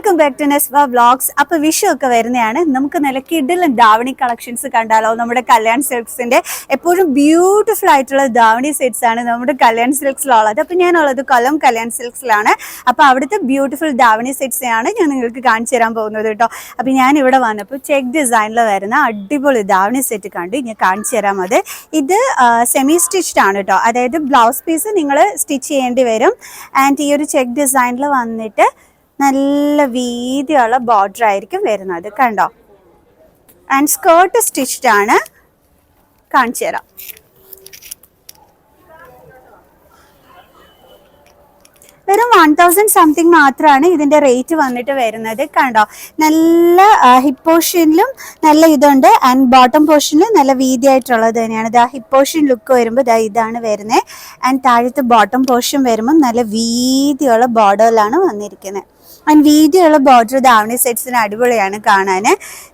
Welcome back to Nesba vlogs. അപ്പോൾ വിഷു ഒക്കെ വരുന്നതാണ്. നമുക്ക് നല്ല കിടിലൻ ധാവണി കളക്ഷൻസ് കണ്ടാലോ? നമ്മുടെ കല്യാൺ സിൽക്സിന്റെ എപ്പോഴും ബ്യൂട്ടിഫുൾ ആയിട്ടുള്ള ധാവണി സെറ്റ്സ് ആണ് നമ്മുടെ കല്യാൺ സിൽക്സിലുള്ളത്. അപ്പോൾ ഞാനുള്ളത് കൊല്ലം കല്യാൺ സിൽക്സിലാണ്. അപ്പോൾ അവിടുത്തെ ബ്യൂട്ടിഫുൾ ധാവണി സെറ്റ്സ് ആണ് ഞാൻ നിങ്ങൾക്ക് കാണിച്ചു തരാൻ പോകുന്നത് കേട്ടോ. അപ്പോൾ ഞാൻ ഇവിടെ വന്നപ്പോൾ ചെക്ക് ഡിസൈനിൽ വരുന്ന അടിപൊളി ധാവണി സെറ്റ് കണ്ട് ഞാൻ കാണിച്ചു തരാം. ഇത് സെമി സ്റ്റിച്ച്ഡ് ആണ് കേട്ടോ. അതായത് ബ്ലൗസ് പീസ് നിങ്ങൾ സ്റ്റിച്ച് ചെയ്യേണ്ടി വരും. ആൻഡ് ഈ ഒരു ചെക്ക് ഡിസൈനിൽ വന്നിട്ട് നല്ല വീതിയുള്ള ബോർഡർ ആയിരിക്കും വരുന്നത്, കണ്ടോ. ആൻഡ് സ്കേർട്ട് സ്റ്റിച്ച്ഡ് ആണ്. കാണിച്ചു തരാം. വെറും 1000 സംതിങ് മാത്രമാണ് ഇതിന്റെ റേറ്റ് വന്നിട്ട് വരുന്നത്, കണ്ടോ. നല്ല ഹിപ്പ് പോർഷനിലും നല്ല ഇതുണ്ട്. ആൻഡ് ബോട്ടം പോർഷനിലും നല്ല വീതി ആയിട്ടുള്ളത് തന്നെയാണ്. ഹിപ്പ് പോർഷൻ ലുക്ക് വരുമ്പോൾ ഇതാണ് വരുന്നത്. ആൻഡ് താഴത്തെ ബോട്ടം പോർഷൻ വരുമ്പോൾ നല്ല വീതിയുള്ള ബോർഡറിലാണ് വന്നിരിക്കുന്നത്. ആൻഡ് വീതിയുള്ള ബോർഡർ ധാവണി സെറ്റ്സിന് അടിപൊളിയാണ് കാണാൻ.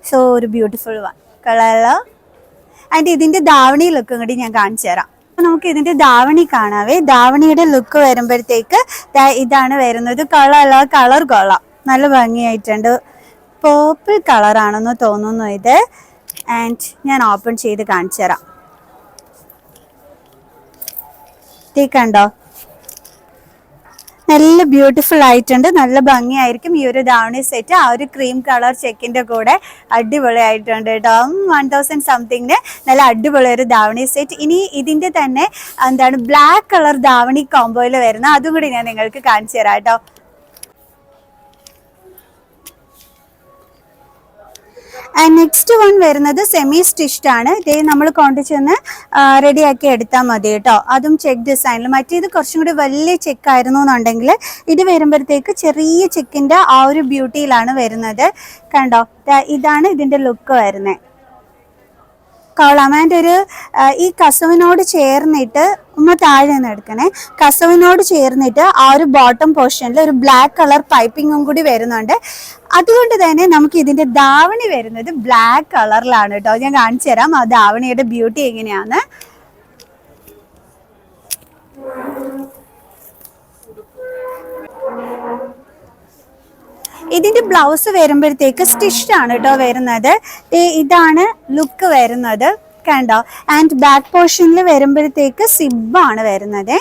സോ ഒരു ബ്യൂട്ടിഫുൾ കളർ. ആൻഡ് ഇതിന്റെ ധാവണി ലുക്കും കൂടി ഞാൻ കാണിച്ചു തരാം. നമുക്ക് ഇതിന്റെ ധാവണി കാണാവേ. ധാവണിയുടെ ലുക്ക് വരുമ്പോഴത്തേക്ക് ഇതാണ് വരുന്നത്. കളർ കൊള്ളാം, നല്ല ഭംഗിയായിട്ടുണ്ട്. പേർപ്പിൾ കളറാണെന്ന് തോന്നുന്നു ഇത്. ആൻഡ് ഞാൻ ഓപ്പൺ ചെയ്ത് കാണിച്ചു തരാം. കണ്ടോ, നല്ല ബ്യൂട്ടിഫുൾ ആയിട്ടുണ്ട്, നല്ല ഭംഗിയായിരിക്കും ഈ ഒരു ധാവണി സെറ്റ്. ആ ഒരു ക്രീം കളർ ചെക്കിന്റെ കൂടെ അടിപൊളി ആയിട്ടുണ്ട് കേട്ടോ. 1000 സംതിങ്ങിന് നല്ല അടിപൊളി ഒരു ധാവണി സെറ്റ്. ഇനി ഇതിന്റെ തന്നെ എന്താണ് ബ്ലാക്ക് കളർ ധാവണി കോംബോയിൽ വരുന്ന അതും കൂടി ഞാൻ നിങ്ങൾക്ക് കാണിച്ചു തരാം കേട്ടോ. ആൻഡ് നെക്സ്റ്റ് വൺ വരുന്നത് സെമി സ്റ്റിച്ച്ഡ് ആണ്. ഇത് നമ്മൾ കൊണ്ടുചെന്ന് റെഡിയാക്കി എടുത്താൽ മതി കേട്ടോ. അതും ചെക്ക് ഡിസൈനിൽ. മറ്റേത് കുറച്ചും കൂടി വലിയ ചെക്ക് ആയിരുന്നു എന്നുണ്ടെങ്കിൽ ഇത് വരുമ്പോഴത്തേക്ക് ചെറിയ ചെക്കിന്റെ ആ ഒരു ബ്യൂട്ടിയിലാണ് വരുന്നത്, കണ്ടോ. ഇതാണ് ഇതിന്റെ ലുക്ക് വരുന്നത്. കൊള്ളാം. ആൻഡ് ഒരു ഈ കസവിനോട് ചേർന്നിട്ട് താഴെ നിന്ന് എടുക്കണേ. കസവിനോട് ചേർന്നിട്ട് ആ ഒരു ബോട്ടം പോർഷനിൽ ഒരു ബ്ലാക്ക് കളർ പൈപ്പിങ്ങും കൂടി വരുന്നുണ്ട്. അതുകൊണ്ട് തന്നെ നമുക്ക് ഇതിന്റെ ധാവണി വരുന്നത് ബ്ലാക്ക് കളറിലാണ് കേട്ടോ. ഞാൻ കാണിച്ചു തരാം ആ ധാവണിയുടെ ബ്യൂട്ടി എങ്ങനെയാന്ന്. ഇതിന്റെ ബ്ലൗസ് വരുമ്പോഴത്തേക്ക് സ്റ്റിച്ച്ഡ് ആണ് കേട്ടോ വരുന്നത്. ഇതാണ് ലുക്ക് വരുന്നത്, കണ്ടോ. ആൻഡ് ബാക്ക് പോർഷനിൽ വരുമ്പോഴത്തേക്ക് സിബാണ് വരുന്നത്,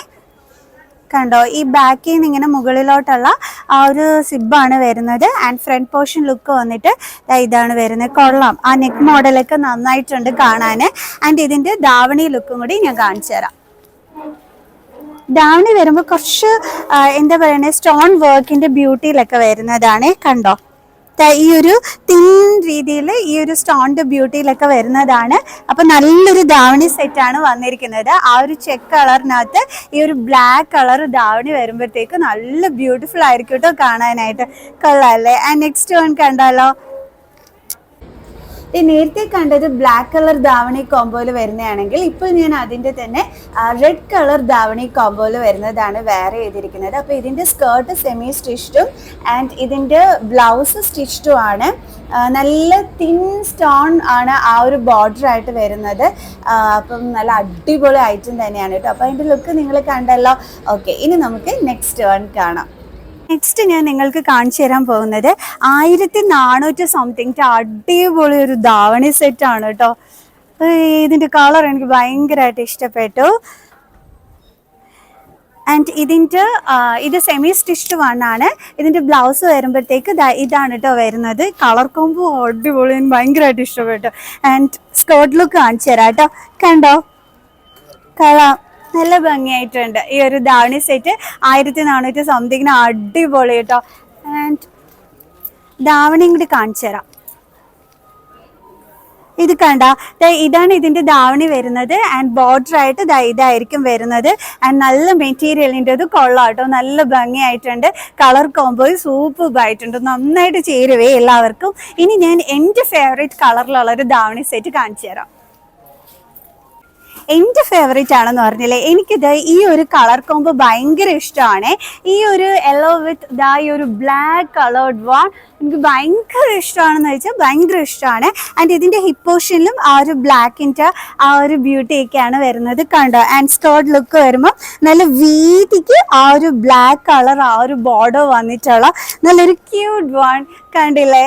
കണ്ടോ. ഈ ബാക്കിൽ നിന്ന് ഇങ്ങനെ മുകളിലോട്ടുള്ള ആ ഒരു സിബാണ് വരുന്നത്. ആൻഡ് ഫ്രണ്ട് പോർഷൻ ലുക്ക് വന്നിട്ട് ഇതാണ് വരുന്നത്. കൊള്ളാം, ആ നെക്ക് മോഡലൊക്കെ നന്നായിട്ടുണ്ട് കാണാൻ. ആൻഡ് ഇതിന്റെ ധാവണി ലുക്കും കൂടി ഞാൻ കാണിച്ചു തരാം. ധാവണി വരുമ്പോൾ കുറച്ച് എന്താ പറയുക, സ്റ്റോൺ വർക്കിന്റെ ബ്യൂട്ടിയിലൊക്കെ വരുന്നതാണ്, കണ്ടോ. ഈ ഒരു തിൻ രീതിയിൽ ഈ ഒരു സ്റ്റോണിന്റെ ബ്യൂട്ടിയിലൊക്കെ വരുന്നതാണ്. അപ്പൊ നല്ലൊരു ധാവണി സെറ്റ് ആണ് വന്നിരിക്കുന്നത്. ആ ഒരു ചെക്ക് കളറിനകത്ത് ഈ ഒരു ബ്ലാക്ക് കളർ ധാവണി വരുമ്പോഴത്തേക്ക് നല്ല ബ്യൂട്ടിഫുൾ ആയിരിക്കും കേട്ടോ കാണാനായിട്ട്. കൊള്ളാല്ലേ. ആൻഡ് നെക്സ്റ്റ് വൺ കണ്ടാലോ. നേരത്തെ കണ്ടത് ബ്ലാക്ക് കളർ ധാവണി കോംബോയിൽ വരുന്നതാണെങ്കിൽ ഇപ്പോൾ ഞാൻ അതിൻ്റെ തന്നെ റെഡ് കളർ ധാവണി കോംബോയിൽ വരുന്നതാണ് വേറെ ചെയ്തിരിക്കുന്നത്. അപ്പോൾ ഇതിൻ്റെ സ്കേർട്ട് സെമി സ്റ്റിച്ച്ഡും ആൻഡ് ഇതിൻ്റെ ബ്ലൗസ് സ്റ്റിച്ച്ഡും ആണ്. നല്ല തിൻ സ്റ്റോൺ ആണ് ആ ഒരു ബോർഡർ ആയിട്ട് വരുന്നത്. അപ്പം നല്ല അടിപൊളി ഐറ്റം തന്നെയാണ് കേട്ടോ. അപ്പോൾ അതിൻ്റെ ലുക്ക് നിങ്ങൾ കണ്ടല്ലോ. ഓക്കെ, ഇനി നമുക്ക് നെക്സ്റ്റ് വൺ കാണാം. നെക്സ്റ്റ് ഞാൻ നിങ്ങൾക്ക് കാണിച്ചു തരാൻ പോകുന്നത് 1400 സംതിങ് അടിപൊളി ഒരു ധാവണി സെറ്റാണ് കേട്ടോ. ഇതിൻ്റെ കളർ എനിക്ക് ഭയങ്കരമായിട്ട് ഇഷ്ടപ്പെട്ടു. ആൻഡ് ഇത് സെമി സ്റ്റിച്ച്ഡ് ആണ്. ഇതിൻ്റെ ബ്ലൗസ് വരുമ്പോഴത്തേക്ക് ഇതാണ് കേട്ടോ വരുന്നത്. കളർ കോംബോ അടിപൊളി, എനിക്ക് ഭയങ്കരമായിട്ട് ഇഷ്ടപ്പെട്ടു. ആൻഡ് സ്കേർട്ട് ലുക്ക് കാണിച്ചു തരാം കേട്ടോ, കണ്ടോ. നല്ല ഭംഗിയായിട്ടുണ്ട് ഈ ഒരു ധാവണി സെറ്റ്. 1400 സംതിങ്ങിന് അടിപൊളി കേട്ടോ. ആൻഡ് ധാവണിയും കൂടി കാണിച്ചു തരാം. ഇത് കണ്ട, ഇതാണ് ഇതിന്റെ ധാവണി വരുന്നത്. ആൻഡ് ബോർഡർ ആയിട്ട് ഇതായിരിക്കും വരുന്നത്. ആൻഡ് നല്ല മെറ്റീരിയലിൻ്റെ ഇത് കൊള്ളാം കേട്ടോ, നല്ല ഭംഗിയായിട്ടുണ്ട്. കളർ കോംബോ സൂപ്പറായിട്ടുണ്ട്, നന്നായിട്ട് ചേരുവേ എല്ലാവർക്കും. ഇനി ഞാൻ എൻ്റെ ഫേവറേറ്റ് കളറിലുള്ള ഒരു ധാവണി സെറ്റ് കാണിച്ചു തരാം. എൻ്റെ ഫേവറേറ്റ് ആണെന്ന് പറഞ്ഞില്ലേ, എനിക്കിത് ഈ ഒരു കളർ കോംബോ ഭയങ്കര ഇഷ്ടമാണ്. ഈ ഒരു യെല്ലോ വിത്ത് ദാ ഈ ഒരു ബ്ലാക്ക് കളേർഡ് വൺ എനിക്ക് ഭയങ്കര ഇഷ്ടമാണെന്ന് വെച്ചാൽ ഭയങ്കര ഇഷ്ടമാണ്. ആൻഡ് ഇതിൻ്റെ ഹിപ്പ് പോർഷനിലും ആ ഒരു ബ്ലാക്കിൻ്റെ ആ ഒരു ബ്യൂട്ടിയൊക്കെയാണ് വരുന്നത് കണ്ടോ. ആൻഡ് സ്കേർട്ട് ലുക്ക് വരുമ്പോൾ നല്ല വീതിക്ക് ആ ഒരു ബ്ലാക്ക് കളർ ആ ഒരു ബോർഡർ വന്നിട്ടുള്ള നല്ലൊരു ക്യൂട്ട് വൺ കണ്ടില്ലേ.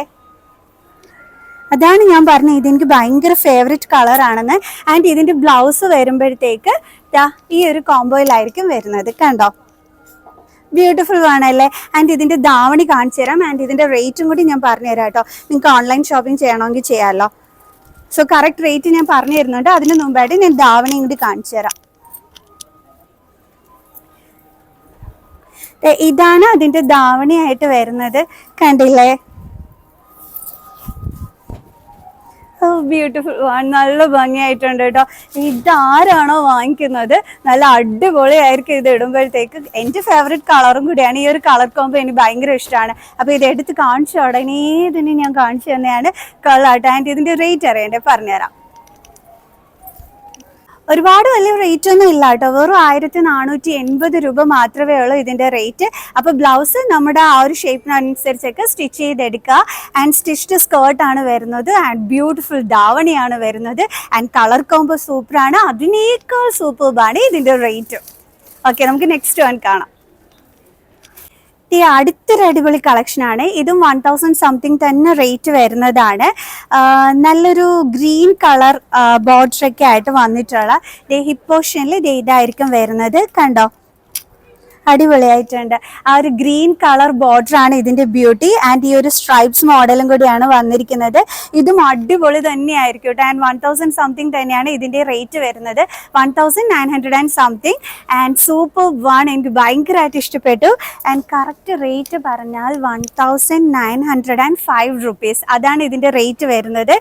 അതാണ് ഞാൻ പറഞ്ഞത്, ഇതെനിക്ക് ഭയങ്കര ഫേവറേറ്റ് കളറാണെന്ന്. ആൻഡ് ഇതിൻ്റെ ബ്ലൗസ് വരുമ്പോഴത്തേക്ക് ഈ ഒരു കോംബോയിലായിരിക്കും വരുന്നത് കണ്ടോ. ബ്യൂട്ടിഫുൾ ആണല്ലേ. ആൻഡ് ഇതിൻ്റെ ധാവണി കാണിച്ചു തരാം. ആൻഡ് ഇതിൻ്റെ റേറ്റും കൂടി ഞാൻ പറഞ്ഞു തരാം കേട്ടോ. നിങ്ങൾക്ക് ഓൺലൈൻ ഷോപ്പിംഗ് ചെയ്യണമെങ്കിൽ ചെയ്യാമല്ലോ. സോ കറക്റ്റ് റേറ്റ് ഞാൻ പറഞ്ഞു തരുന്നുണ്ട്. അതിന് മുമ്പായിട്ട് ഞാൻ ധാവണിയും കൂടി കാണിച്ചു തരാം. ഇതാണ് അതിൻ്റെ ധാവണിയായിട്ട് വരുന്നത് കണ്ടില്ലേ. ബ്യൂട്ടിഫുൾ നല്ല ഭംഗിയായിട്ടുണ്ട് കേട്ടോ. ഇതാരാണോ വാങ്ങിക്കുന്നത് നല്ല അടിപൊളിയായിരിക്കും ഇത് ഇടുമ്പോഴത്തേക്ക്. എൻ്റെ ഫേവറേറ്റ് കളറും കൂടിയാണ്. ഈ ഒരു കളർ കോംബോ എനിക്ക് ഭയങ്കര ഇഷ്ടമാണ്. അപ്പോൾ ഇത് എടുത്ത് കാണിച്ചു ഉടനെ ഇതിന് ഞാൻ കാണിച്ചു തന്നെയാണ് കളർ. ആൻഡ് ഇതിൻ്റെ റേറ്റ് അറിയണ്ടേ പറഞ്ഞുതരാം. ഒരുപാട് വലിയ റേറ്റ് ഒന്നും ഇല്ല കേട്ടോ. വെറും 1480 രൂപ മാത്രമേ ഉള്ളൂ ഇതിൻ്റെ റേറ്റ്. അപ്പോൾ ബ്ലൗസ് നമ്മുടെ ആ ഒരു ഷേപ്പിനനുസരിച്ചൊക്കെ സ്റ്റിച്ച് ചെയ്തെടുക്കുക. ആൻഡ് സ്റ്റിച്ച്ഡ് സ്കേർട്ടാണ് വരുന്നത്. ആൻഡ് ബ്യൂട്ടിഫുൾ ധാവണിയാണ് വരുന്നത്. ആൻഡ് കളർ കോംബോ സൂപ്പറാണ്. അതിനേക്കാൾ സൂപ്പർബാണ് ഇതിൻ്റെ റേറ്റ്. ഓക്കെ, നമുക്ക് നെക്സ്റ്റ് വൺ കാണാം. ഈ അടുത്തൊരു അടിപൊളി കളക്ഷനാണ്. ഇതും 1000 സംതിങ് തന്നെ റേറ്റ് വരുന്നതാണ്. നല്ലൊരു ഗ്രീൻ കളർ ബോർഡറൊക്കെ ആയിട്ട് വന്നിട്ടുള്ള ഹിപ്പ് പോർഷനിൽ ഇതായിരിക്കും വരുന്നത് കണ്ടോ. അടിപൊളിയായിട്ടുണ്ട്. ആ ഒരു ഗ്രീൻ കളർ ബോർഡറാണ് ഇതിൻ്റെ ബ്യൂട്ടി. ആൻഡ് ഈ ഒരു സ്ട്രൈപ്സ് മോഡലും കൂടിയാണ് വന്നിരിക്കുന്നത്. ഇതും അടിപൊളി തന്നെയായിരിക്കും കേട്ടോ. ആൻഡ് 1000 സംതിങ് തന്നെയാണ് ഇതിൻ്റെ റേറ്റ് വരുന്നത്. 1900 സംതിങ്. ആൻഡ് സൂപ്പർ വൺ എനിക്ക് ഭയങ്കരമായിട്ട് ഇഷ്ടപ്പെട്ടു. ആൻഡ് കറക്റ്റ് റേറ്റ് പറഞ്ഞാൽ 1905 റുപ്പീസ് അതാണ് ഇതിൻ്റെ റേറ്റ് വരുന്നത്.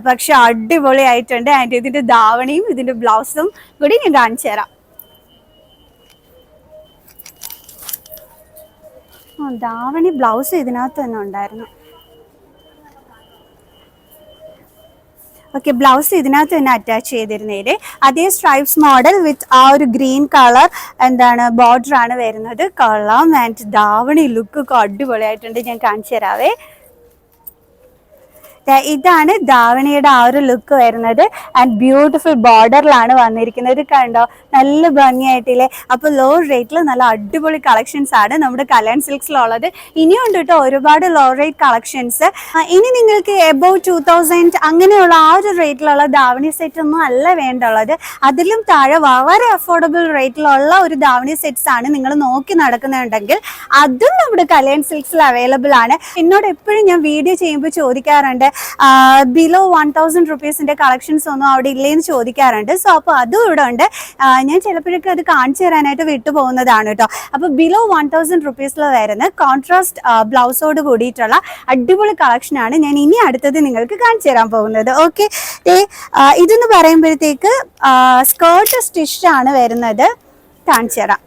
പക്ഷെ അടിപൊളിയായിട്ടുണ്ട്. ആൻഡ് ഇതിൻ്റെ ധാവണിയും ഇതിൻ്റെ ബ്ലൗസും കൂടി ഞാൻ കാണിച്ചു തരാം. ധാവണി ബ്ലൗസ് ഇതിനകത്ത് തന്നെ ഉണ്ടായിരുന്നു. ഓക്കെ, ബ്ലൗസ് ഇതിനകത്ത് തന്നെ അറ്റാച്ച് ചെയ്തിരുന്നതിൽ അതേ സ്ട്രൈപ്സ് മോഡൽ വിത്ത് ആ ഒരു ഗ്രീൻ കളർ ബോർഡറാണ് വരുന്നത്. കൊള്ളാം. ആൻഡ് ധാവണി ലുക്കൊക്കെ അടിപൊളിയായിട്ടുണ്ട്. ഞാൻ കാണിച്ചു തരാവേ. ഇതാണ് ധാവണിയുടെ ആ ഒരു ലുക്ക് വരുന്നത്. ആൻഡ് ബ്യൂട്ടിഫുൾ ബോർഡറിലാണ് വന്നിരിക്കുന്നത് കണ്ടോ. നല്ല ഭംഗിയായിട്ടില്ലേ. അപ്പോൾ ലോ റേറ്റിൽ നല്ല അടിപൊളി കളക്ഷൻസ് ആണ് നമ്മുടെ കല്യാൺ സിൽക്സിലുള്ളത്. ഇനിയും ഉണ്ട് കേട്ടോ ഒരുപാട് ലോ റേറ്റ് കളക്ഷൻസ്. ഇനി നിങ്ങൾക്ക് എബോവ് 2000 അങ്ങനെയുള്ള ആ ഒരു റേറ്റിലുള്ള ധാവണി സെറ്റ് ഒന്നും അല്ല വേണ്ടുള്ളത്. അതിലും താഴെ വളരെ അഫോർഡബിൾ റേറ്റിലുള്ള ഒരു ധാവണി സെറ്റ്സ് ആണ് നിങ്ങൾ നോക്കി നടക്കുന്നുണ്ടെങ്കിൽ അതും നമ്മുടെ കല്യാൺ സിൽക്സിൽ അവൈലബിൾ ആണ്. എന്നോട് എപ്പോഴും ഞാൻ വീഡിയോ ചെയ്യുമ്പോൾ ചോദിക്കാറുണ്ട് ബിലോ 1000 റുപ്പീസിന്റെ കളക്ഷൻസ് ഒന്നും അവിടെ ഇല്ലേന്ന് ചോദിക്കാറുണ്ട്. സോ അപ്പോൾ അതും ഇവിടെ ഉണ്ട്. ഞാൻ ചിലപ്പോഴൊക്കെ അത് കാണിച്ചു തരാനായിട്ട് വിട്ടുപോകുന്നതാണ് കേട്ടോ. അപ്പോൾ ബിലോ 1000 റുപ്പീസിൽ വരുന്ന കോൺട്രാസ്റ്റ് ബ്ലൗസോട് കൂടിയിട്ടുള്ള അടിപൊളി കളക്ഷനാണ് ഞാൻ ഇനി അടുത്തത് നിങ്ങൾക്ക് കാണിച്ചു തരാൻ പോകുന്നത്. ഓക്കെ, ഇതെന്ന് പറയുമ്പോഴത്തേക്ക് സ്കേർട്ട് സ്റ്റിച്ച് ആണ് വരുന്നത്. കാണിച്ചു തരാം.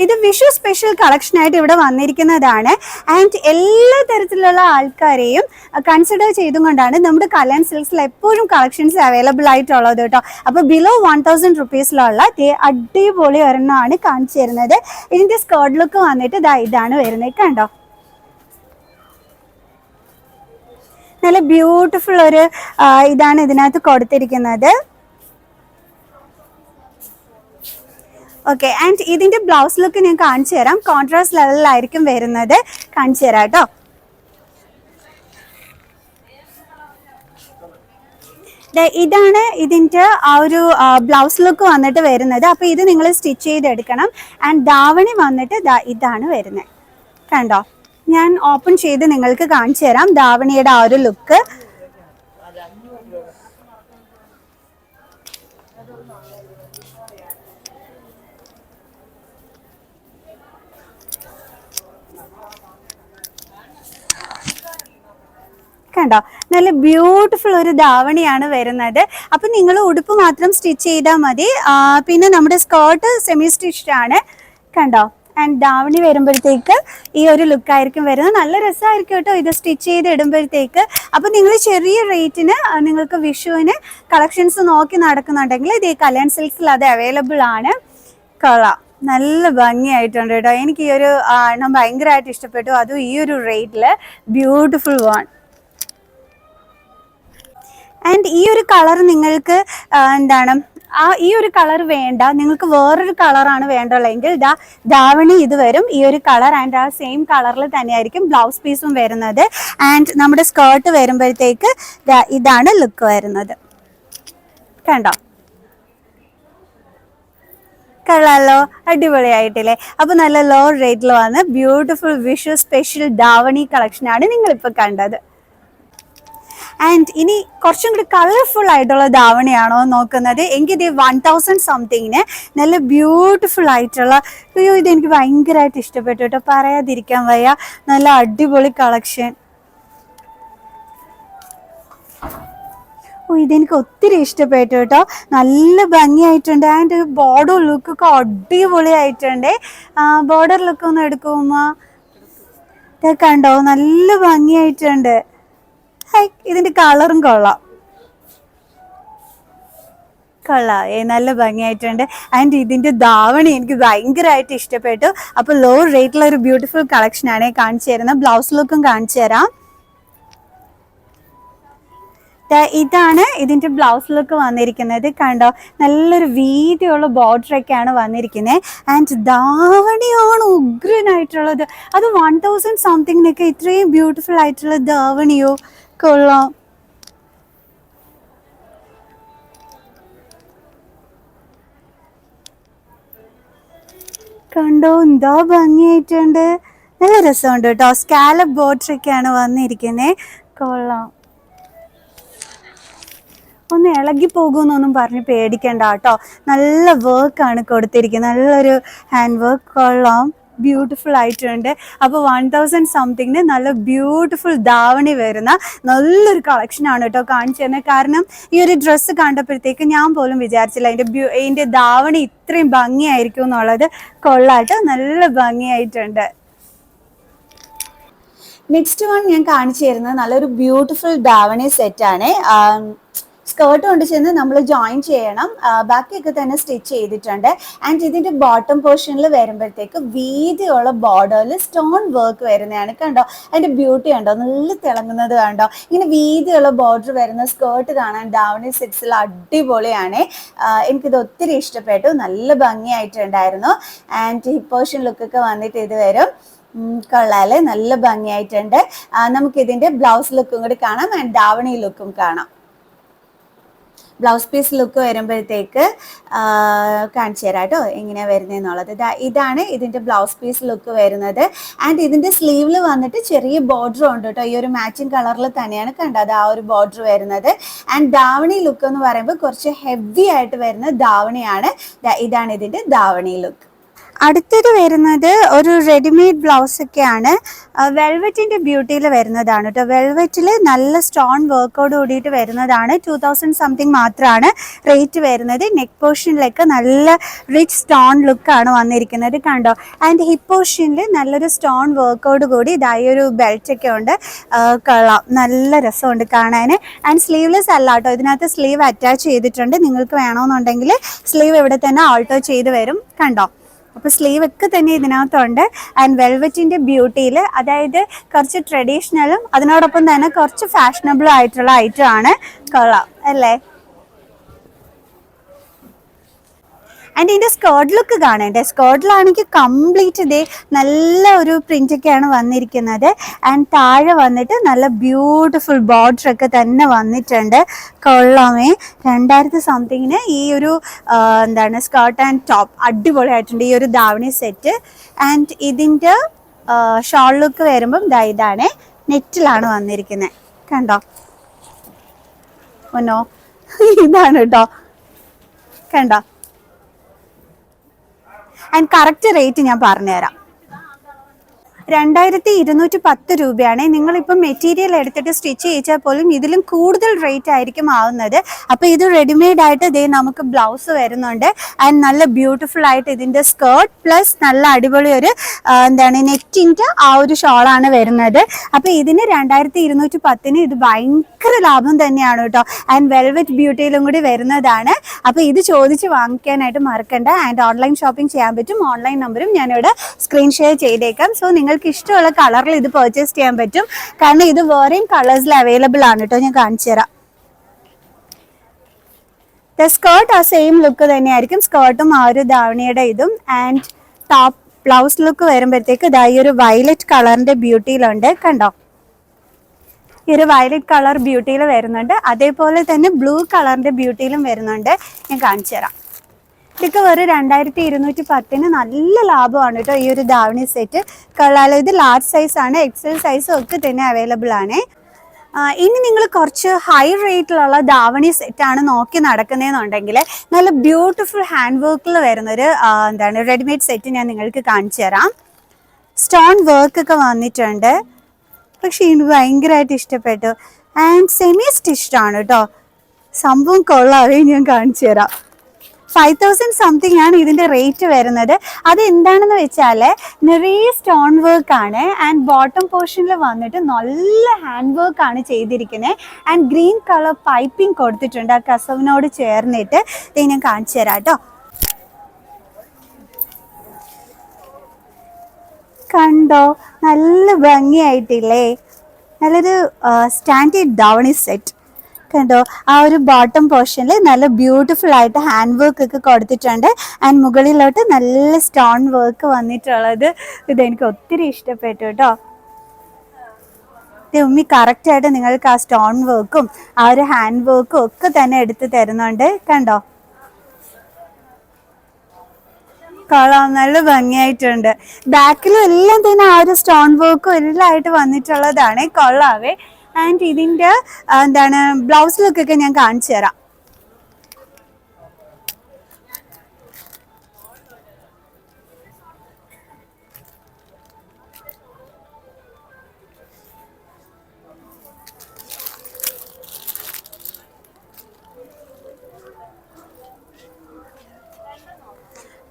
ഇത് വിഷു സ്പെഷ്യൽ കളക്ഷൻ ആയിട്ട് ഇവിടെ വന്നിരിക്കുന്നതാണ്. ആൻഡ് എല്ലാ തരത്തിലുള്ള ആൾക്കാരെയും കൺസിഡർ ചെയ്തുകൊണ്ടാണ് നമ്മുടെ കല്യാൺ സിൽക്സിൽ എപ്പോഴും കളക്ഷൻസ് അവൈലബിൾ ആയിട്ടുള്ളത് കേട്ടോ. അപ്പോൾ ബിലോ 1000 റുപ്പീസിലുള്ള അടിപൊളി ഒരെണ്ണമാണ് കാണിച്ചു തരുന്നത്. ഇതിൻ്റെ സ്കേർട്ട് ലുക്ക് വന്നിട്ട് ഇതാണ് വരുന്നത് കണ്ടോ. നല്ല ബ്യൂട്ടിഫുൾ ഒരു ഇതാണ് ഇതിനകത്ത് കൊടുത്തിരിക്കുന്നത്. ഓക്കെ, ആൻഡ് ഇതിൻ്റെ ബ്ലൗസ് ലുക്ക് ഞാൻ കാണിച്ചു തരാം. കോൺട്രാസ്റ്റ് ലെവലിലായിരിക്കും വരുന്നത്. കാണിച്ചു തരാം കേട്ടോ. ഇതാണ് ഇതിൻ്റെ ആ ഒരു ബ്ലൗസ് ലുക്ക് വന്നിട്ട് വരുന്നത്. അപ്പോൾ ഇത് നിങ്ങൾ സ്റ്റിച്ച് ചെയ്തെടുക്കണം. ആൻഡ് ധാവണി വന്നിട്ട് ഇതാണ് വരുന്നത് കണ്ടോ. ഞാൻ ഓപ്പൺ ചെയ്ത് നിങ്ങൾക്ക് കാണിച്ചു തരാം ധാവണിയുടെ ആ ഒരു ലുക്ക്. കണ്ടോ, നല്ല ബ്യൂട്ടിഫുൾ ഒരു ധാവണിയാണ് വരുന്നത്. അപ്പം നിങ്ങൾ ഉടുപ്പ് മാത്രം സ്റ്റിച്ച് ചെയ്താൽ മതി. പിന്നെ നമ്മുടെ സ്കേർട്ട് സെമി സ്റ്റിച്ച്ഡ് ആണ് കണ്ടോ. ആൻഡ് ദാവണി വരുമ്പോഴത്തേക്ക് ഈ ഒരു ലുക്കായിരിക്കും വരുന്നത്. നല്ല രസമായിരിക്കും കേട്ടോ ഇത് സ്റ്റിച്ച് ചെയ്ത് ഇടുമ്പോഴത്തേക്ക്. അപ്പം നിങ്ങൾ ചെറിയ റേറ്റിന് നിങ്ങൾക്ക് വിഷുവിന് കളക്ഷൻസ് നോക്കി നടക്കുന്നുണ്ടെങ്കിൽ ഇത് ഈ കല്യാൺ സിൽക്സിൽ അത് അവൈലബിൾ ആണ്. കൊള്ളാം, നല്ല ഭംഗിയായിട്ടുണ്ട് കേട്ടോ. എനിക്ക് ഈ ഒരു എണ്ണം ഭയങ്കരമായിട്ട് ഇഷ്ടപ്പെട്ടു, അതും ഈ ഒരു റേറ്റിൽ. Beautiful one. ആൻഡ് ഈ ഒരു കളർ നിങ്ങൾക്ക് എന്താണ് ഈ ഒരു കളർ വേണ്ട, നിങ്ങൾക്ക് വേറൊരു കളറാണ് വേണ്ടുള്ളതെങ്കിൽ ദാവണി ഇത് വരും ഈ ഒരു കളർ. ആൻഡ് ആ സെയിം കളറിൽ തന്നെയായിരിക്കും ബ്ലൗസ് പീസും വരുന്നത്. ആൻഡ് നമ്മുടെ സ്കേർട്ട് വരുമ്പോഴത്തേക്ക് ഇതാണ് ലുക്ക് വരുന്നത്. കണ്ടോ, കൊള്ളാലോ, അടിപൊളിയായിട്ടില്ലേ? അപ്പോൾ നല്ല ലോ റേറ്റിൽ വന്ന് ബ്യൂട്ടിഫുൾ വിഷു സ്പെഷ്യൽ ദാവണി കളക്ഷനാണ് നിങ്ങളിപ്പോൾ കണ്ടത്. ആൻഡ് ഇനി കുറച്ചും കൂടി കളർഫുൾ ആയിട്ടുള്ള ദാവണിയാണോ നോക്കുന്നത് എങ്കിൽ ഇത് 1000 സംതിങ്ങിന് നല്ല ബ്യൂട്ടിഫുൾ ആയിട്ടുള്ള, അയ്യോ ഇതെനിക്ക് ഭയങ്കരമായിട്ട് ഇഷ്ടപ്പെട്ടു കേട്ടോ, പറയാതിരിക്കാൻ വയ്യ. നല്ല അടിപൊളി കളക്ഷൻ. ഇതെനിക്ക് ഒത്തിരി ഇഷ്ടപ്പെട്ടു കേട്ടോ, നല്ല ഭംഗിയായിട്ടുണ്ട്. ആൻഡ് ബോർഡർ ലുക്കൊക്കെ അടിപൊളിയായിട്ടുണ്ട്. ബോർഡർ ലുക്ക് ഒന്ന് എടുക്കുമ്പോ ഇതൊക്കെ കണ്ടോ, നല്ല ഭംഗിയായിട്ടുണ്ട്. ഇതിന്റെ കളറും കൊള്ളാം, നല്ല ഭംഗിയായിട്ടുണ്ട്. ആൻഡ് ഇതിന്റെ ദാവണി എനിക്ക് ഭയങ്കരമായിട്ട് ഇഷ്ടപ്പെട്ടു. അപ്പൊ ലോ റേറ്റിലുള്ള ഒരു ബ്യൂട്ടിഫുൾ കളക്ഷൻ ആണ് കാണിച്ചു തരുന്നത്. ബ്ലൗസ് ലുക്കും കാണിച്ചു തരാം. ഇതാണ് ഇതിന്റെ ബ്ലൗസ് ലുക്ക് വന്നിരിക്കുന്നത്. കണ്ടോ, നല്ലൊരു വീതിയുള്ള ബോർഡറൊക്കെയാണ് വന്നിരിക്കുന്നത്. ആൻഡ് ദാവണിയാണ് ഉഗ്രനായിട്ടുള്ളത്. അത് 1000 സംതിങ്ങിനൊക്കെ ഇത്രയും ബ്യൂട്ടിഫുൾ ആയിട്ടുള്ള ദാവണിയോ, കൊള്ളാം. കണ്ടോ, എന്താ ഭംഗിയായിട്ടുണ്ട്, നല്ല രസമുണ്ട് കേട്ടോ. സ്കാലപ്പ് ബോർഡറൊക്കെയാണ് വന്നിരിക്കുന്നത്, കൊള്ളാം. ഒന്ന് ഇളകി പോകുമെന്നൊന്നും പറഞ്ഞ് പേടിക്കണ്ട കേട്ടോ, നല്ല വർക്കാണ് കൊടുത്തിരിക്കുന്നത്, നല്ലൊരു ഹാൻഡ് വർക്ക്, കൊള്ളാം, ബ്യൂട്ടിഫുൾ ആയിട്ടുണ്ട്. അപ്പോൾ 1000 സംതിങ്ങിന് നല്ല ബ്യൂട്ടിഫുൾ ദാവണി വരുന്ന നല്ലൊരു കളക്ഷനാണ് കേട്ടോ കാണിച്ചു തരുന്നത്. കാരണം ഈ ഒരു ഡ്രസ്സ് കണ്ടപ്പോഴത്തേക്ക് ഞാൻ പോലും വിചാരിച്ചില്ല ഇതിൻ്റെ ദാവണി ഇത്രയും ഭംഗിയായിരിക്കും എന്നുള്ളത്. കൊള്ളാട്ടോ, നല്ല ഭംഗിയായിട്ടുണ്ട്. നെക്സ്റ്റ് വൺ ഞാൻ കാണിച്ചു തരുന്നത് നല്ലൊരു ബ്യൂട്ടിഫുൾ ദാവണി സെറ്റാണ്. സ്കേർട്ട് കൊണ്ട് ചെന്ന് നമ്മൾ ജോയിൻ ചെയ്യണം, ബാക്കിയൊക്കെ തന്നെ സ്റ്റിച്ച് ചെയ്തിട്ടുണ്ട്. ആൻഡ് ഇതിൻ്റെ ബോട്ടം പോർഷനിൽ വരുമ്പോഴത്തേക്ക് വീതിയുള്ള ബോർഡറിൽ സ്റ്റോൺ വർക്ക് വരുന്നതാണ്. കണ്ടോ അതിൻ്റെ ബ്യൂട്ടി കണ്ടോ, നല്ല തിളങ്ങുന്നത് കണ്ടോ. ഇങ്ങനെ വീതിയുള്ള ബോർഡർ വരുന്ന സ്കേർട്ട് കാണാൻ ദാവണി സെറ്റ്സിൽ അടിപൊളിയാണ്. എനിക്കിത് ഒത്തിരി ഇഷ്ടപ്പെട്ടു, നല്ല ഭംഗിയായിട്ടുണ്ടായിരുന്നു. ആൻഡ് ഹിപ്പ് പോർഷൻ ലുക്കൊക്കെ വന്നിട്ട് ഇത് വരും, കൊള്ളാല്ലേ, നല്ല ഭംഗിയായിട്ടുണ്ട്. നമുക്കിതിൻ്റെ ബ്ലൗസ് ലുക്കും കൂടി കാണാം ആൻഡ് ദാവണി ലുക്കും കാണാം. ബ്ലൗസ് പീസ് ലുക്ക് വരുമ്പോഴത്തേക്ക് കാണിച്ചു തരാം കേട്ടോ എങ്ങനെയാണ് വരുന്നതെന്നുള്ളത്. ഇതാണ് ഇതിൻ്റെ ബ്ലൗസ് പീസ് ലുക്ക് വരുന്നത്. ആൻഡ് ഇതിൻ്റെ സ്ലീവിൽ വന്നിട്ട് ചെറിയ ബോർഡർ ഉണ്ട് കേട്ടോ, ഈ ഒരു മാച്ചിങ് കളറിൽ തന്നെയാണ് കണ്ടത് ആ ഒരു ബോർഡർ വരുന്നത്. ആൻഡ് ദാവണി ലുക്ക് എന്ന് പറയുമ്പോൾ കുറച്ച് ഹെവി ആയിട്ട് വരുന്ന ദാവണിയാണ്. ഇതാണ് ഇതിൻ്റെ ദാവണി ലുക്ക്. അടുത്തത് വരുന്നത് ഒരു റെഡിമെയ്ഡ് ബ്ലൗസ് ഒക്കെയാണ്, വെൽവെറ്റിൻ്റെ ബ്യൂട്ടിയിൽ വരുന്നതാണ് കേട്ടോ. വെൽവെറ്റിൽ നല്ല സ്റ്റോൺ വർക്കോട് കൂടിയിട്ട് വരുന്നതാണ്. 2000 സംതിങ് മാത്രമാണ് റേറ്റ് വരുന്നത്. നെക്ക് പോർഷനിലേക്ക് നല്ല റിച്ച് സ്റ്റോൺ ലുക്കാണ് വന്നിരിക്കുന്നത്, കണ്ടോ. ആൻഡ് ഹിപ്പ് പോർഷനിൽ നല്ലൊരു സ്റ്റോൺ വർക്കോട് കൂടി ഇതായി ഒരു ബെൽറ്റൊക്കെ ഉണ്ട്, കൊള്ളാം, നല്ല രസമുണ്ട് കാണാൻ. ആൻഡ് സ്ലീവ്ലെസ് അല്ല കേട്ടോ, ഇതിനകത്ത് സ്ലീവ് അറ്റാച്ച് ചെയ്തിട്ടുണ്ട്. നിങ്ങൾക്ക് വേണമെന്നുണ്ടെങ്കിൽ സ്ലീവ് ഇവിടെ തന്നെ ആൾട്ടോ ചെയ്ത് വരും, കണ്ടോ. അപ്പോൾ സ്ലീവ് ഒക്കെ തന്നെ ഇതിനകത്തുണ്ട്. ആൻഡ് വെൽവെറ്റിൻ്റെ ബ്യൂട്ടിയിൽ, അതായത് കുറച്ച് ട്രഡീഷണലും അതിനോടൊപ്പം തന്നെ കുറച്ച് ഫാഷനബിളും ആയിട്ടുള്ള ഐറ്റം ആണ്, കൊള്ളാം അല്ലേ. ആൻഡ് ഇതിൻ്റെ സ്കേർട്ട് ലുക്ക് കാണേണ്ടേ, സ്കേർട്ടിലാണെങ്കിൽ കംപ്ലീറ്റ് ഇതേ നല്ല ഒരു പ്രിൻ്റൊക്കെയാണ് വന്നിരിക്കുന്നത്. ആൻഡ് താഴെ വന്നിട്ട് നല്ല ബ്യൂട്ടിഫുൾ ബോർഡറൊക്കെ തന്നെ വന്നിട്ടുണ്ട്, കൊള്ളാമേ. 2000 സംതിങ്ങിന് ഈ ഒരു എന്താണ് സ്കേർട്ട് ആൻഡ് ടോപ്പ് അടിപൊളിയായിട്ടുണ്ട്, ഈ ഒരു ദാവണി സെറ്റ്. ആൻഡ് ഇതിൻ്റെ ഷോൾ ലുക്ക് വരുമ്പം ഇതാണ് നെറ്റിലാണ് വന്നിരിക്കുന്നത്, കണ്ടോ. ഒന്നോ ഇതാണ് കേട്ടോ, കണ്ടോ. ആൻഡ് കറക്റ്റ് റേറ്റ് ഞാൻ പറഞ്ഞുതരാം. 2210 രൂപയാണ്. നിങ്ങളിപ്പം മെറ്റീരിയൽ എടുത്തിട്ട് സ്റ്റിച്ച് ചെയ്യിച്ചാൽ പോലും ഇതിലും കൂടുതൽ റേറ്റ് ആയിരിക്കും ആവുന്നത്. അപ്പോൾ ഇത് റെഡിമെയ്ഡ് ആയിട്ട് ഇതേ നമുക്ക് ബ്ലൗസ് വരുന്നുണ്ട്. ആൻഡ് നല്ല ബ്യൂട്ടിഫുൾ ആയിട്ട് ഇതിൻ്റെ സ്കേർട്ട് പ്ലസ് നല്ല അടിപൊളി ഒരു നെറ്റിൻ്റെ ആ ഒരു ഷോളാണ് വരുന്നത്. അപ്പോൾ ഇതിന് 2210 ഇത് ഭയങ്കര ലാഭം തന്നെയാണ് കേട്ടോ. ആൻഡ് വെൽവെറ്റ് ബ്യൂട്ടിയിലും കൂടി വരുന്നതാണ്. അപ്പോൾ ഇത് ചോദിച്ച് വാങ്ങിക്കാനായിട്ട് മറക്കണ്ട. ആൻഡ് ഓൺലൈൻ ഷോപ്പിംഗ് ചെയ്യാൻ പറ്റും. ഓൺലൈൻ നമ്പറും ഞാനിവിടെ സ്ക്രീൻ ഷെയർ ചെയ്തേക്കാം. സോ നിങ്ങൾക്ക് ഇഷ്ടമുള്ള കളറിൽ ഇത് പർച്ചേസ് ചെയ്യാൻ പറ്റും. കാരണം ഇത് വേറെയും കളേഴ്സിൽ അവൈലബിൾ ആണ് കേട്ടോ. ഞാൻ കാണിച്ചു തരാം. സ്കേർട്ട് ആ സെയിം ലുക്ക് തന്നെയായിരിക്കും. സ്കേർട്ടും ആ ഒരു ധാവണിയുടെ ഇതും. ആൻഡ് ടോപ്പ് ബ്ലൗസ് ലുക്ക് വരുമ്പോഴത്തേക്ക് ഇതാ ഈ ഒരു വയലറ്റ് കളറിന്റെ ബ്യൂട്ടിയിലുണ്ട്. കണ്ടോ, ഈ ഒരു വയലറ്റ് കളർ ബ്യൂട്ടിയിൽ വരുന്നുണ്ട്. അതേപോലെ തന്നെ ബ്ലൂ കളറിന്റെ ബ്യൂട്ടിയിലും വരുന്നുണ്ട്. ഞാൻ കാണിച്ചു തരാം. ഇതൊക്കെ വെറും 2210 നല്ല ലാഭമാണ് കേട്ടോ. ഈ ഒരു ധാവണി സെറ്റ് കൊള്ളാലോ. ഇത് ലാർജ് സൈസ് ആണ്, എക്സൽ സൈസും ഒക്കെ തന്നെ അവൈലബിൾ ആണ്. ഇനി നിങ്ങൾ കുറച്ച് ഹൈ റേറ്റിലുള്ള ധാവണി സെറ്റാണ് നോക്കി നടക്കുന്നതെന്നുണ്ടെങ്കിൽ നല്ല ബ്യൂട്ടിഫുൾ ഹാൻഡ് വർക്കിൽ വരുന്നൊരു റെഡിമെയ്ഡ് സെറ്റ് ഞാൻ നിങ്ങൾക്ക് കാണിച്ചു തരാം. സ്റ്റോൺ വർക്ക് ഒക്കെ വന്നിട്ടുണ്ട്. പക്ഷെ എനിക്ക് ഭയങ്കരമായിട്ട് ഇഷ്ടപ്പെട്ടു. ആൻഡ് സെമി സ്റ്റിച്ച്ഡ് ആണ് കേട്ടോ. സംഭവം കൊള്ളാവേ. ഞാൻ കാണിച്ചു തരാം. 5000 സംതിങ് ആണ് ഇതിന്റെ റേറ്റ് വരുന്നത്. അത് എന്താണെന്ന് വെച്ചാൽ നിറയെ സ്റ്റോൺ വർക്ക് ആണ്. ആൻഡ് ബോട്ടം പോർഷനിൽ വന്നിട്ട് നല്ല ഹാൻഡ് വർക്ക് ആണ് ചെയ്തിരിക്കുന്നത്. ആൻഡ് ഗ്രീൻ കളർ പൈപ്പിംഗ് കൊടുത്തിട്ടുണ്ട് ആ കസവിനോട് ചേർന്നിട്ട്. ഇത് ഞാൻ കാണിച്ചു തരാം കേട്ടോ. കണ്ടോ, നല്ല ഭംഗിയായിട്ടില്ലേ? നല്ലൊരു സ്റ്റാൻഡേർഡ് ധാവണി സെറ്റ് കണ്ടോ. ആ ഒരു ബോട്ടം പോർഷനിൽ നല്ല ബ്യൂട്ടിഫുൾ ആയിട്ട് ഹാൻഡ് വർക്ക് ഒക്കെ കൊടുത്തിട്ടുണ്ട്. ആൻഡ് മുകളിലോട്ട് നല്ല സ്റ്റോൺ വർക്ക് വന്നിട്ടുള്ളത് ഇതെനിക്ക് ഒത്തിരി ഇഷ്ടപ്പെട്ടു കേട്ടോ. ഉമ്മി കറക്റ്റായിട്ട് നിങ്ങൾക്ക് ആ സ്റ്റോൺ വർക്കും ആ ഒരു ഹാൻഡ് വർക്കും ഒക്കെ തന്നെ എടുത്ത് തരുന്നുണ്ട്. കണ്ടോ, കൊള്ളാം, നല്ല ഭംഗിയായിട്ടുണ്ട്. ബാക്കിലും എല്ലാം തന്നെ ആ ഒരു സ്റ്റോൺ വർക്കും എല്ലാം ആയിട്ട് വന്നിട്ടുള്ളതാണ്. കൊള്ളാവേ. ആൻഡ് ഇതിൻ്റെ ബ്ലൗസ് ലുക്കൊക്കെ ഞാൻ കാണിച്ചു തരാം.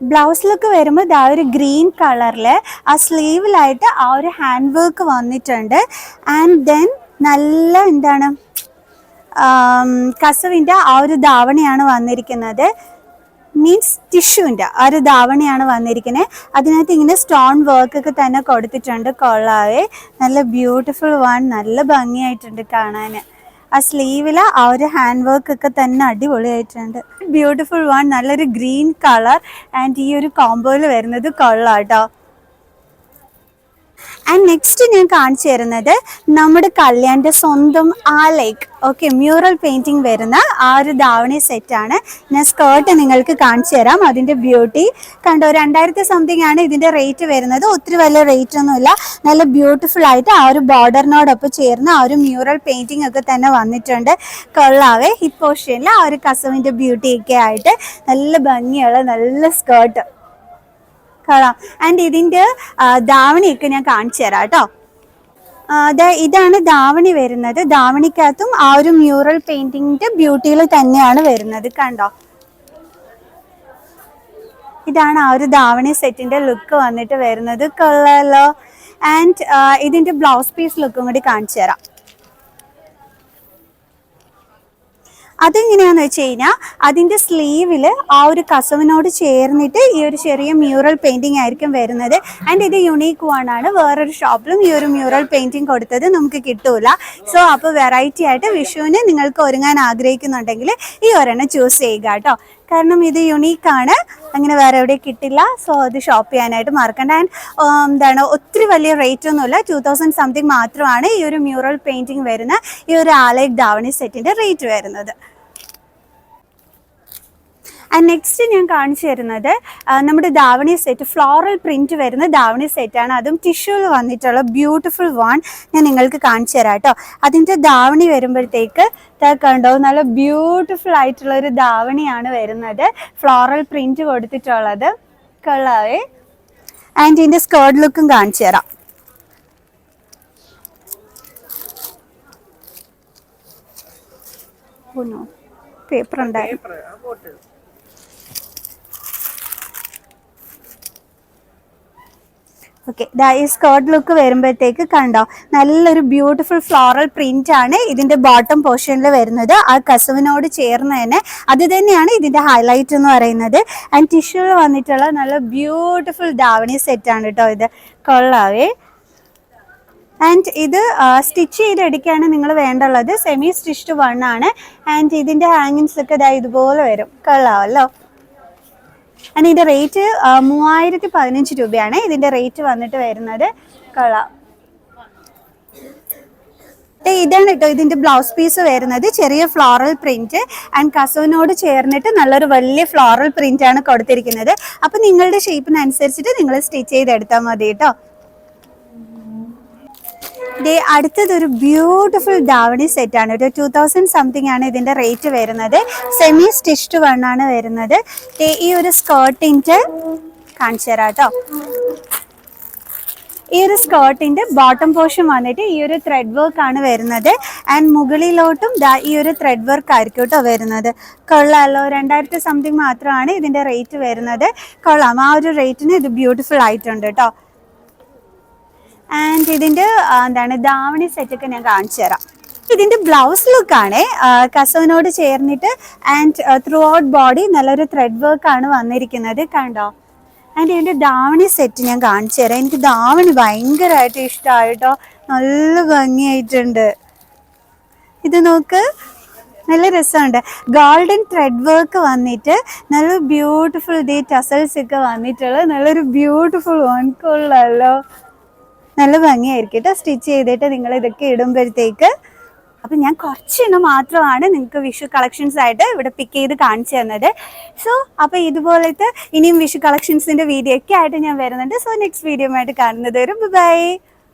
ബ്ലൗസ് ലുക്ക് വരുമ്പോൾ ഇതാ ഒരു ഗ്രീൻ കളറിൽ ആ സ്ലീവിലായിട്ട് ആ ഒരു ഹാൻഡ് വർക്ക് വന്നിട്ടുണ്ട്. ആൻഡ് ദെൻ നല്ല കസവിൻ്റെ ആ ഒരു ധാവണിയാണ് വന്നിരിക്കുന്നത്. മീൻസ് ടിഷ്യൂവിൻ്റെ ആ ഒരു ധാവണിയാണ് വന്നിരിക്കുന്നത്. അതിനകത്ത് ഇങ്ങനെ സ്റ്റോൺ വർക്ക് ഒക്കെ തന്നെ കൊടുത്തിട്ടുണ്ട്. കൊള്ളാവേ. നല്ല ബ്യൂട്ടിഫുൾ വൺ. നല്ല ഭംഗിയായിട്ടുണ്ട് കാണാൻ. ആ സ്ലീവിൽ ആ ഒരു ഹാൻഡ് വർക്ക് ഒക്കെ തന്നെ അടിപൊളിയായിട്ടുണ്ട്. Beautiful one. നല്ലൊരു ഗ്രീൻ കളർ. ആൻഡ് ഈ ഒരു കോംബോയിൽ വരുന്നത് കൊള്ളാം കേട്ടോ. ആൻഡ് നെക്സ്റ്റ് ഞാൻ കാണിച്ചു തരുന്നത് നമ്മുടെ കല്യാണിൻ്റെ സ്വന്തം ആലേക്ക് മ്യൂറൽ പെയിൻറ്റിങ് വരുന്ന ആ ഒരു ധാവണി സെറ്റാണ്. ഞാൻ സ്കേർട്ട് നിങ്ങൾക്ക് കാണിച്ചു തരാം. അതിൻ്റെ ബ്യൂട്ടി കണ്ടോ. 2000 സംതിങ് ആണ് ഇതിൻ്റെ റേറ്റ് വരുന്നത്. ഒത്തിരി വലിയ റേറ്റ് ഒന്നുമില്ല. നല്ല ബ്യൂട്ടിഫുൾ ആയിട്ട് ആ ഒരു ബോർഡറിനോടൊപ്പം ചേർന്ന് ആ ഒരു മ്യൂറൽ പെയിൻറ്റിങ് ഒക്കെ തന്നെ വന്നിട്ടുണ്ട്. കൊള്ളാവേ. ഹിപ്പ് പോർഷനിൽ ആ ഒരു കസവിൻ്റെ ബ്യൂട്ടിയൊക്കെ ആയിട്ട് നല്ല ഭംഗിയുള്ള നല്ല സ്കേർട്ട് കാണാം. ആൻഡ് ഇതിൻ്റെ ധാവണിയൊക്കെ ഞാൻ കാണിച്ചു തരാം കേട്ടോ. ഇതാണ് ധാവണി വരുന്നത്. ധാവണിക്കകത്തും ആ ഒരു മ്യൂറൽ പെയിന്റിങ്ങിന്റെ ബ്യൂട്ടിയിൽ തന്നെയാണ് വരുന്നത്. കണ്ടോ, ഇതാണ് ആ ഒരു ധാവണി സെറ്റിന്റെ ലുക്ക് വന്നിട്ട് വരുന്നത്. കൊള്ളാലോ. ആൻഡ് ഇതിന്റെ ബ്ലൗസ് പീസ് ലുക്കും കൂടി കാണിച്ചു തരാം. അതെങ്ങനെയാന്ന് വെച്ച് കഴിഞ്ഞാൽ അതിൻ്റെ സ്ലീവിൽ ആ ഒരു കസവിനോട് ചേർന്നിട്ട് ഈ ഒരു ചെറിയ മ്യൂറൽ പെയിൻറ്റിങ് ആയിരിക്കും വരുന്നത്. ആൻഡ് ഇത് യുണീക്ക് വൺ ആണ്. വേറൊരു ഷോപ്പിലും ഈ ഒരു മ്യൂറൽ പെയിൻറ്റിങ് കൊടുത്തത് നമുക്ക് കിട്ടൂല. സോ അപ്പോൾ വെറൈറ്റി ആയിട്ട് വിഷുവിന് നിങ്ങൾക്ക് ഒരുങ്ങാൻ ആഗ്രഹിക്കുന്നുണ്ടെങ്കിൽ ഈ ഒരെണ്ണം ചൂസ് ചെയ്യുക കേട്ടോ. കാരണം ഇത് യുണീക്കാണ്, അങ്ങനെ വേറെ എവിടെ കിട്ടില്ല. സോ അത് ഷോപ്പ് ചെയ്യാനായിട്ട് മറക്കണ്ട. ആൻഡ് ഒത്തിരി വലിയ റേറ്റ് ഒന്നുമില്ല. 2000 സംതിങ് മാത്രമാണ് ഈ ഒരു മ്യൂറൽ പെയിൻറ്റിങ് വരുന്ന ഈ ഒരു ആലേക്ക് ധാവണി സെറ്റിൻ്റെ റേറ്റ് വരുന്നത്. ആൻഡ് നെക്സ്റ്റ് ഞാൻ കാണിച്ചു തരുന്നത് നമ്മുടെ ധാവണി സെറ്റ് ഫ്ലോറൽ പ്രിന്റ് വരുന്ന ധാവണി സെറ്റാണ്. അതും ടിഷ്യൂവിൽ വന്നിട്ടുള്ള ബ്യൂട്ടിഫുൾ വൺ ഞാൻ നിങ്ങൾക്ക് കാണിച്ചു തരാം കേട്ടോ. അതിൻ്റെ ധാവണി വരുമ്പോഴത്തേക്ക് കണ്ടോ, നല്ല ബ്യൂട്ടിഫുൾ ആയിട്ടുള്ള ഒരു ധാവണിയാണ് വരുന്നത്. ഫ്ലോറൽ പ്രിന്റ് കൊടുത്തിട്ടുള്ളത്. കൊള്ളാവേ. ആൻഡ് ഇതിൻ്റെ സ്കേർട്ട് ലുക്കും കാണിച്ചു തരാം. പേപ്പർ ഉണ്ടായിരുന്നു. ഓക്കെ, ഈ സ്കേർട്ട് ലുക്ക് വരുമ്പോഴത്തേക്ക് കണ്ടോ, നല്ലൊരു ബ്യൂട്ടിഫുൾ ഫ്ലോറൽ പ്രിന്റ് ആണ് ഇതിന്റെ ബോട്ടം പോർഷനിൽ വരുന്നത്. ആ കസവിനോട് ചേർന്ന് തന്നെ അത് തന്നെയാണ് ഇതിന്റെ ഹൈലൈറ്റ് എന്ന് പറയുന്നത്. ആൻഡ് ടിഷ്യൂവിൽ വന്നിട്ടുള്ള നല്ല ബ്യൂട്ടിഫുൾ ദാവണി സെറ്റ് ആണ് കേട്ടോ. ഇത് കൊള്ളാവേ. ആൻഡ് ഇത് സ്റ്റിച്ച് ചെയ്തെടുക്കുകയാണ് നിങ്ങൾ വേണ്ടുള്ളത്. സെമി സ്റ്റിച്ച്ഡ് വൺ ആണ്. ആൻഡ് ഇതിന്റെ ഹാങ്ങിങ്സ് ഒക്കെ ഇതാ ഇതുപോലെ വരും. കൊള്ളാമല്ലോ. ആൻഡ് ഇതിന്റെ റേറ്റ് 3015 രൂപയാണ് ഇതിന്റെ റേറ്റ് വന്നിട്ട് വരുന്നത്. കൊള്ളാം. ഇതാണ് കേട്ടോ ഇതിന്റെ ബ്ലൗസ് പീസ് വരുന്നത്. ചെറിയ ഫ്ലോറൽ പ്രിന്റ് ആൻഡ് കസവിനോട് ചേർന്നിട്ട് നല്ലൊരു വലിയ ഫ്ലോറൽ പ്രിന്റ് ആണ് കൊടുത്തിരിക്കുന്നത്. അപ്പൊ നിങ്ങളുടെ ഷേപ്പിനനുസരിച്ചിട്ട് നിങ്ങൾ സ്റ്റിച്ച് ചെയ്തെടുത്താൽ മതി കേട്ടോ. അടുത്തതൊരു ബ്യൂട്ടിഫുൾ ദാവണി സെറ്റ് ആണ്. ഒരു 2000 സംതിങ് ആണ് ഇതിന്റെ റേറ്റ് വരുന്നത്. സെമി സ്റ്റിച്ച്ഡ് വൺ ആണ് വരുന്നത്. ഈ ഒരു സ്കേർട്ടിന്റെ കാണിച്ചു തരാം കേട്ടോ. ഈ ഒരു സ്കേർട്ടിന്റെ ബോട്ടം പോർഷൻ വന്നിട്ട് ഈ ഒരു ത്രെഡ് വർക്ക് ആണ് വരുന്നത്. ആൻഡ് മുകളിലോട്ടും ഈ ഒരു ത്രെഡ് വർക്ക് ആയിരിക്കും കേട്ടോ വരുന്നത്. കൊള്ളാമല്ലോ. 2000 സംതിങ് മാത്രമാണ് ഇതിന്റെ റേറ്റ് വരുന്നത്. കൊള്ളാം. ആ ഒരു റേറ്റിന് ഇത് ബ്യൂട്ടിഫുൾ ആയിട്ടുണ്ട് കേട്ടോ. ആൻഡ് ഇതിന്റെ എന്താണ് ദാവണി സെറ്റൊക്കെ ഞാൻ കാണിച്ചു തരാം. ഇതിന്റെ ബ്ലൗസ് ലുക്കാണ് കസവിനോട് ചേർന്നിട്ട് ആൻഡ് ത്രൂ ഔട്ട് ബോഡി നല്ലൊരു ത്രെഡ് വർക്ക് ആണ് വന്നിരിക്കുന്നത്. കണ്ടോ. ആൻഡ് ഇതിന്റെ ദാവണി സെറ്റ് ഞാൻ കാണിച്ചു തരാം. എനിക്ക് ദാവണി ഭയങ്കരമായിട്ട് ഇഷ്ടമായിട്ടോ. നല്ല ഭംഗിയായിട്ടുണ്ട്. ഇത് നോക്ക്, നല്ല രസമുണ്ട്. ഗോൾഡൻ ത്രെഡ് വർക്ക് വന്നിട്ട് നല്ല ബ്യൂട്ടിഫുൾ ടസൽസ് ഒക്കെ വന്നിട്ടുള്ള നല്ലൊരു ബ്യൂട്ടിഫുൾ വൺ. കൊള്ളാമല്ലോ. നല്ല ഭംഗിയായിരിക്കും കേട്ടോ സ്റ്റിച്ച് ചെയ്തിട്ട് നിങ്ങൾ ഇതൊക്കെ ഇടുമ്പോഴത്തേക്ക്. അപ്പം ഞാൻ കുറച്ചെണ്ണം മാത്രമാണ് നിങ്ങൾക്ക് വിഷു കളക്ഷൻസ് ആയിട്ട് ഇവിടെ പിക്ക് ചെയ്ത് കാണിച്ചു തന്നത്. സോ അപ്പോൾ ഇതുപോലത്തെ ഇനിയും വിഷു കളക്ഷൻസിൻ്റെ വീഡിയോ ഒക്കെ ആയിട്ട് ഞാൻ വരുന്നുണ്ട്. സോ നെക്സ്റ്റ് വീഡിയോ ആയിട്ട് കാണുന്നത് വരും. ബൈ.